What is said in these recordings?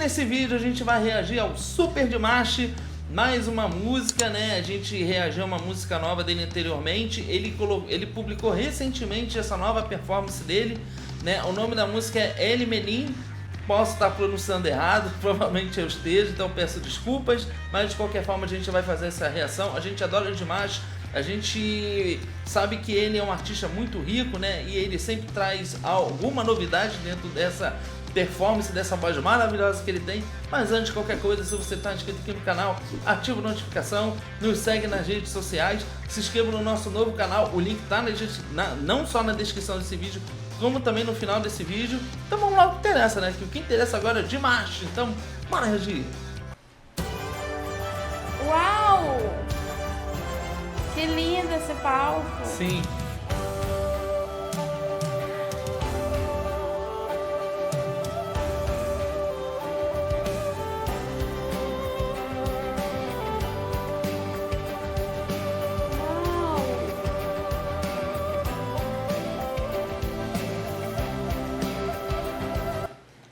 nesse vídeo a gente vai reagir ao Super Dimash, mais uma música, né? A gente reagiu a uma música nova dele anteriormente. Ele publicou recentemente essa nova performance dele, né? O nome da música é El Menin. Posso estar pronunciando errado, provavelmente eu esteja, então peço desculpas, mas de qualquer forma a gente vai fazer essa reação. A gente adora o Dimash, a gente sabe que ele é um artista muito rico, né? E ele sempre traz alguma novidade dentro dessa performance, dessa voz maravilhosa que ele tem. Mas antes de qualquer coisa, se você está inscrito aqui no canal, ativa a notificação, nos segue nas redes sociais, se inscreva no nosso novo canal, o link está não só na descrição desse vídeo, como também no final desse vídeo. Então vamos lá, o que interessa, né? Que o que interessa agora é Dimash. Então, bora reagir. Uau! Que lindo esse palco. Sim.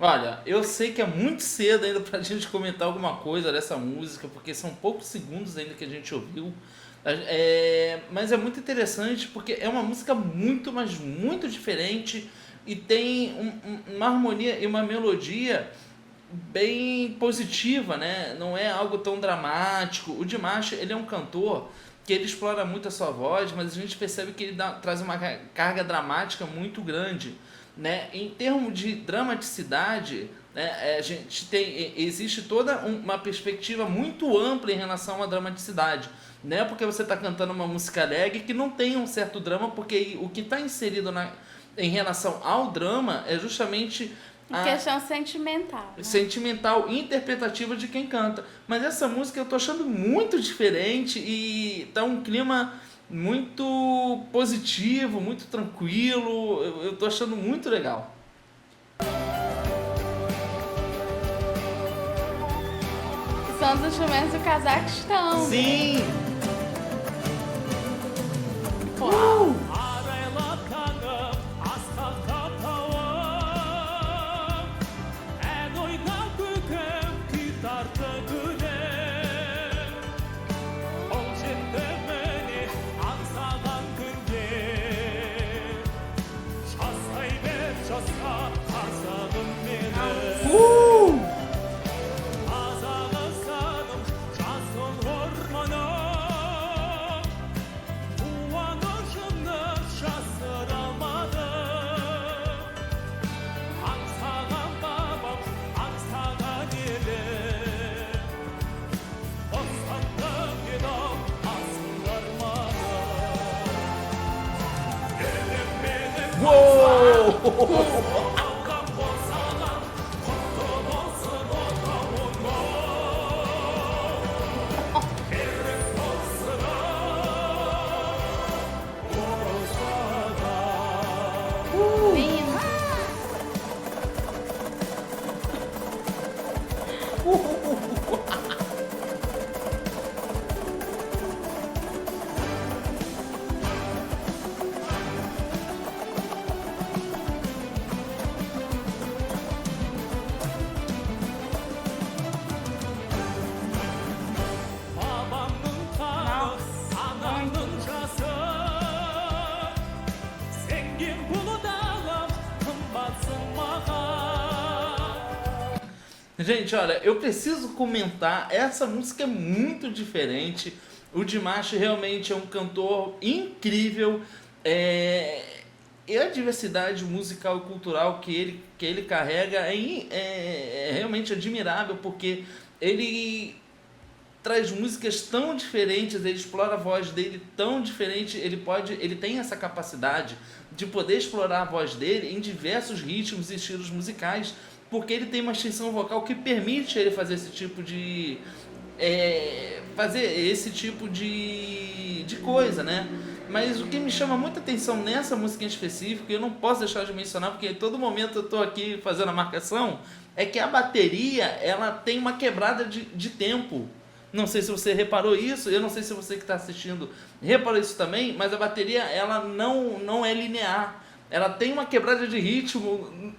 Olha, eu sei que é muito cedo ainda pra gente comentar alguma coisa dessa música, porque são poucos segundos ainda que a gente ouviu. Mas é muito interessante porque é uma música muito, mas muito diferente e tem uma harmonia e uma melodia bem positiva, né? Não é algo tão dramático. O Dimash, ele é um cantor que ele explora muito a sua voz, mas a gente percebe que ele traz uma carga dramática muito grande, né? Em termos de dramaticidade, né, a gente existe toda uma perspectiva muito ampla em relação à dramaticidade, né? Porque você está cantando uma música alegre que não tem um certo drama, porque o que está inserido em relação ao drama é justamente a questão sentimental, né? Sentimental e interpretativa de quem canta. Mas essa música eu tô achando muito diferente e tá um clima muito positivo, muito tranquilo. Eu tô achando muito legal. São os instrumentos do Cazaquistão. Sim! Uou! Gente, olha, eu preciso comentar, essa música é muito diferente. O Dimash realmente é um cantor incrível, e a diversidade musical e cultural que ele carrega é realmente admirável, porque ele traz músicas tão diferentes, ele explora a voz dele tão diferente, ele tem essa capacidade de poder explorar a voz dele em diversos ritmos e estilos musicais, porque ele tem uma extensão vocal que permite ele fazer esse tipo de coisa, né? Mas o que me chama muita atenção nessa música em específico, e eu não posso deixar de mencionar, porque em todo momento eu tô aqui fazendo a marcação, é que a bateria, ela tem uma quebrada de tempo. Não sei se você reparou isso, eu não sei se você que está assistindo reparou isso também, mas a bateria, ela não é linear. Ela tem uma quebrada de ritmo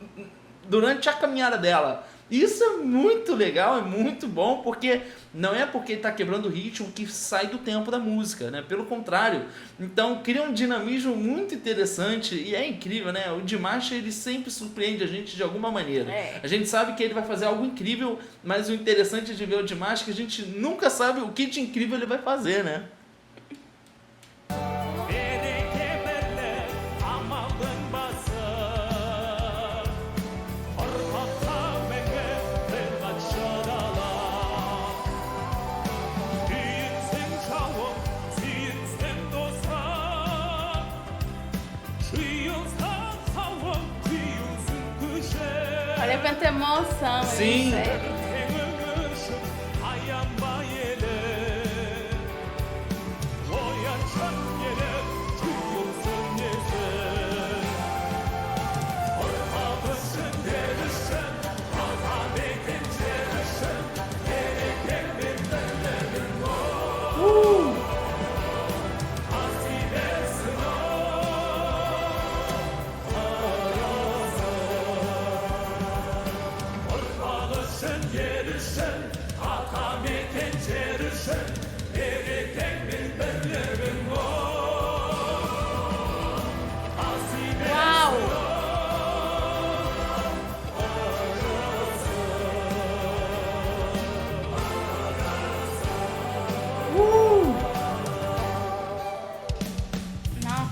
durante a caminhada dela. Isso é muito legal, é muito bom, porque não é porque ele tá quebrando o ritmo que sai do tempo da música, né? Pelo contrário. Então cria um dinamismo muito interessante e é incrível, né? O Dimash, ele sempre surpreende a gente de alguma maneira. É. A gente sabe que ele vai fazer algo incrível, mas o interessante de ver o Dimash é que a gente nunca sabe o que de incrível ele vai fazer, né? Olha quanta emoção, Sim. sério. Uau! Nossa.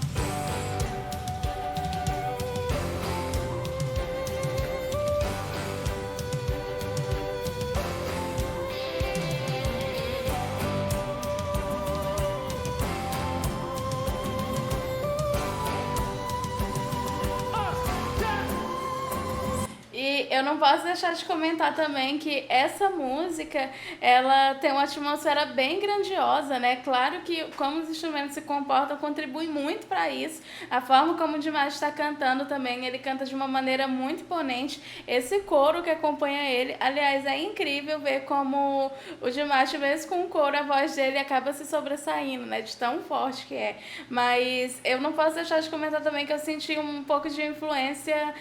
E eu não posso deixar de comentar também que essa música, ela tem uma atmosfera bem grandiosa, né? Claro que como os instrumentos se comportam contribui muito para isso. A forma como o Dimash está cantando também, ele canta de uma maneira muito imponente. Esse coro que acompanha ele, aliás, é incrível ver como o Dimash, mesmo com o coro, a voz dele acaba se sobressaindo, né? De tão forte que é. Mas eu não posso deixar de comentar também que eu senti um pouco de influência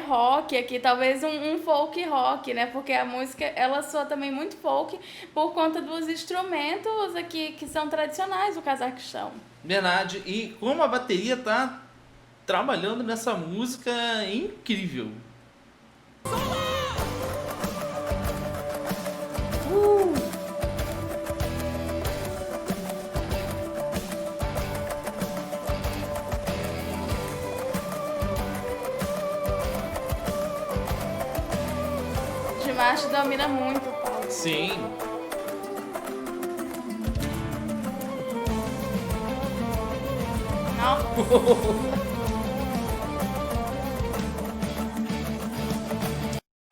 rock aqui, talvez um folk rock, né? Porque a música, ela soa também muito folk por conta dos instrumentos aqui que são tradicionais do Cazaquistão. Verdade. E como a bateria tá trabalhando nessa música é incrível. O Dimash domina muito o palco. Sim. Nossa.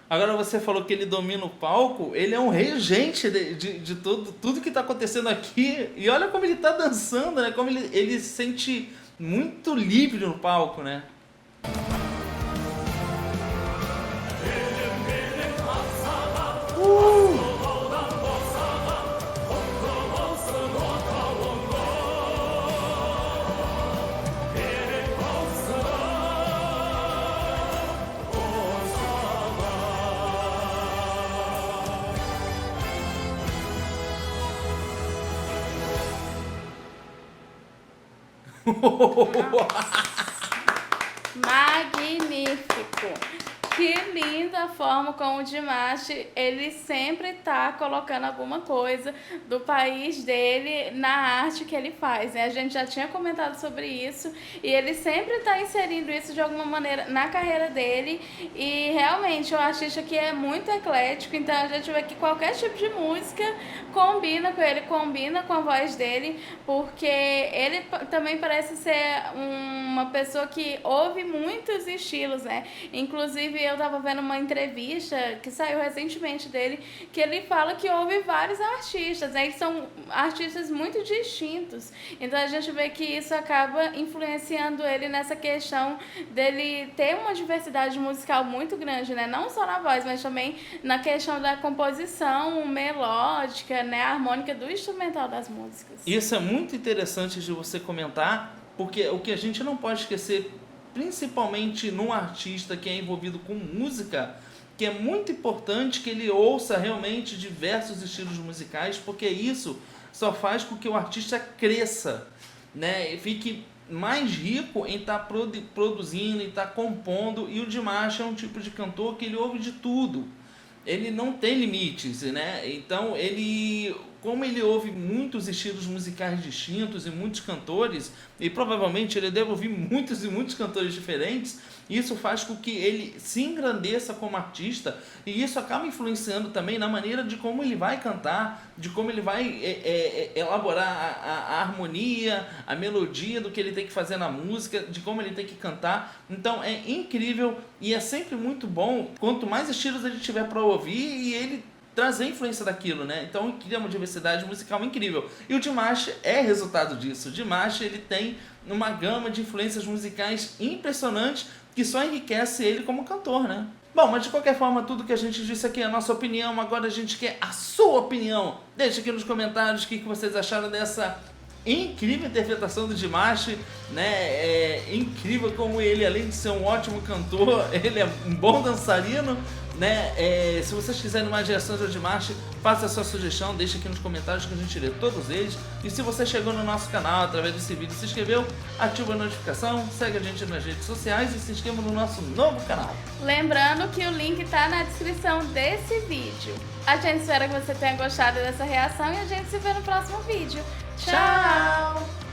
Agora você falou que ele domina o palco, ele é um regente de tudo que tá acontecendo aqui. E olha como ele tá dançando, né? Como ele se sente muito livre no palco, né? Magnífico! Que linda a forma como o Dimash, ele sempre tá colocando alguma coisa do país dele na arte que ele faz, né? A gente já tinha comentado sobre isso e ele sempre tá inserindo isso de alguma maneira na carreira dele e realmente o artista que é muito eclético, então a gente vê que qualquer tipo de música combina com ele, combina com a voz dele, porque ele também parece ser uma pessoa que ouve muitos estilos, né? Inclusive eu tava vendo uma entrevista que saiu recentemente dele, que ele fala que ouve vários artistas, né? E são artistas muito distintos. Então a gente vê que isso acaba influenciando ele nessa questão dele ter uma diversidade musical muito grande, né? Não só na voz, mas também na questão da composição melódica, né? Harmônica do instrumental das músicas. Isso é muito interessante de você comentar, porque o que a gente não pode esquecer, principalmente num artista que é envolvido com música, que é muito importante que ele ouça realmente diversos estilos musicais, porque isso só faz com que o artista cresça, né? E fique mais rico em estar produzindo, em estar compondo. E o Dimash é um tipo de cantor que ele ouve de tudo. Ele não tem limites, né? Então como ele ouve muitos estilos musicais distintos e muitos cantores, e provavelmente ele deve ouvir muitos e muitos cantores diferentes, isso faz com que ele se engrandeça como artista, e isso acaba influenciando também na maneira de como ele vai cantar, de como ele vai elaborar a harmonia, a melodia do que ele tem que fazer na música, de como ele tem que cantar. Então é incrível e é sempre muito bom quanto mais estilos ele tiver para ouvir e ele trazer influência daquilo, né? Então cria uma diversidade musical incrível. E o Dimash é resultado disso. O Dimash, ele tem uma gama de influências musicais impressionantes que só enriquece ele como cantor, né? Bom, mas de qualquer forma, tudo que a gente disse aqui é a nossa opinião. Agora a gente quer a sua opinião. Deixa aqui nos comentários o que vocês acharam dessa incrível interpretação do Dimash, né? É incrível como ele, além de ser um ótimo cantor, ele é um bom dançarino, né? Se vocês quiserem mais reações ao Dimash, faça a sua sugestão, deixa aqui nos comentários que a gente lê todos eles. E se você chegou no nosso canal através desse vídeo, se inscreveu, ativa a notificação, segue a gente nas redes sociais e se inscreva no nosso novo canal. Lembrando que o link tá na descrição desse vídeo. A gente espera que você tenha gostado dessa reação e a gente se vê no próximo vídeo. Tchau!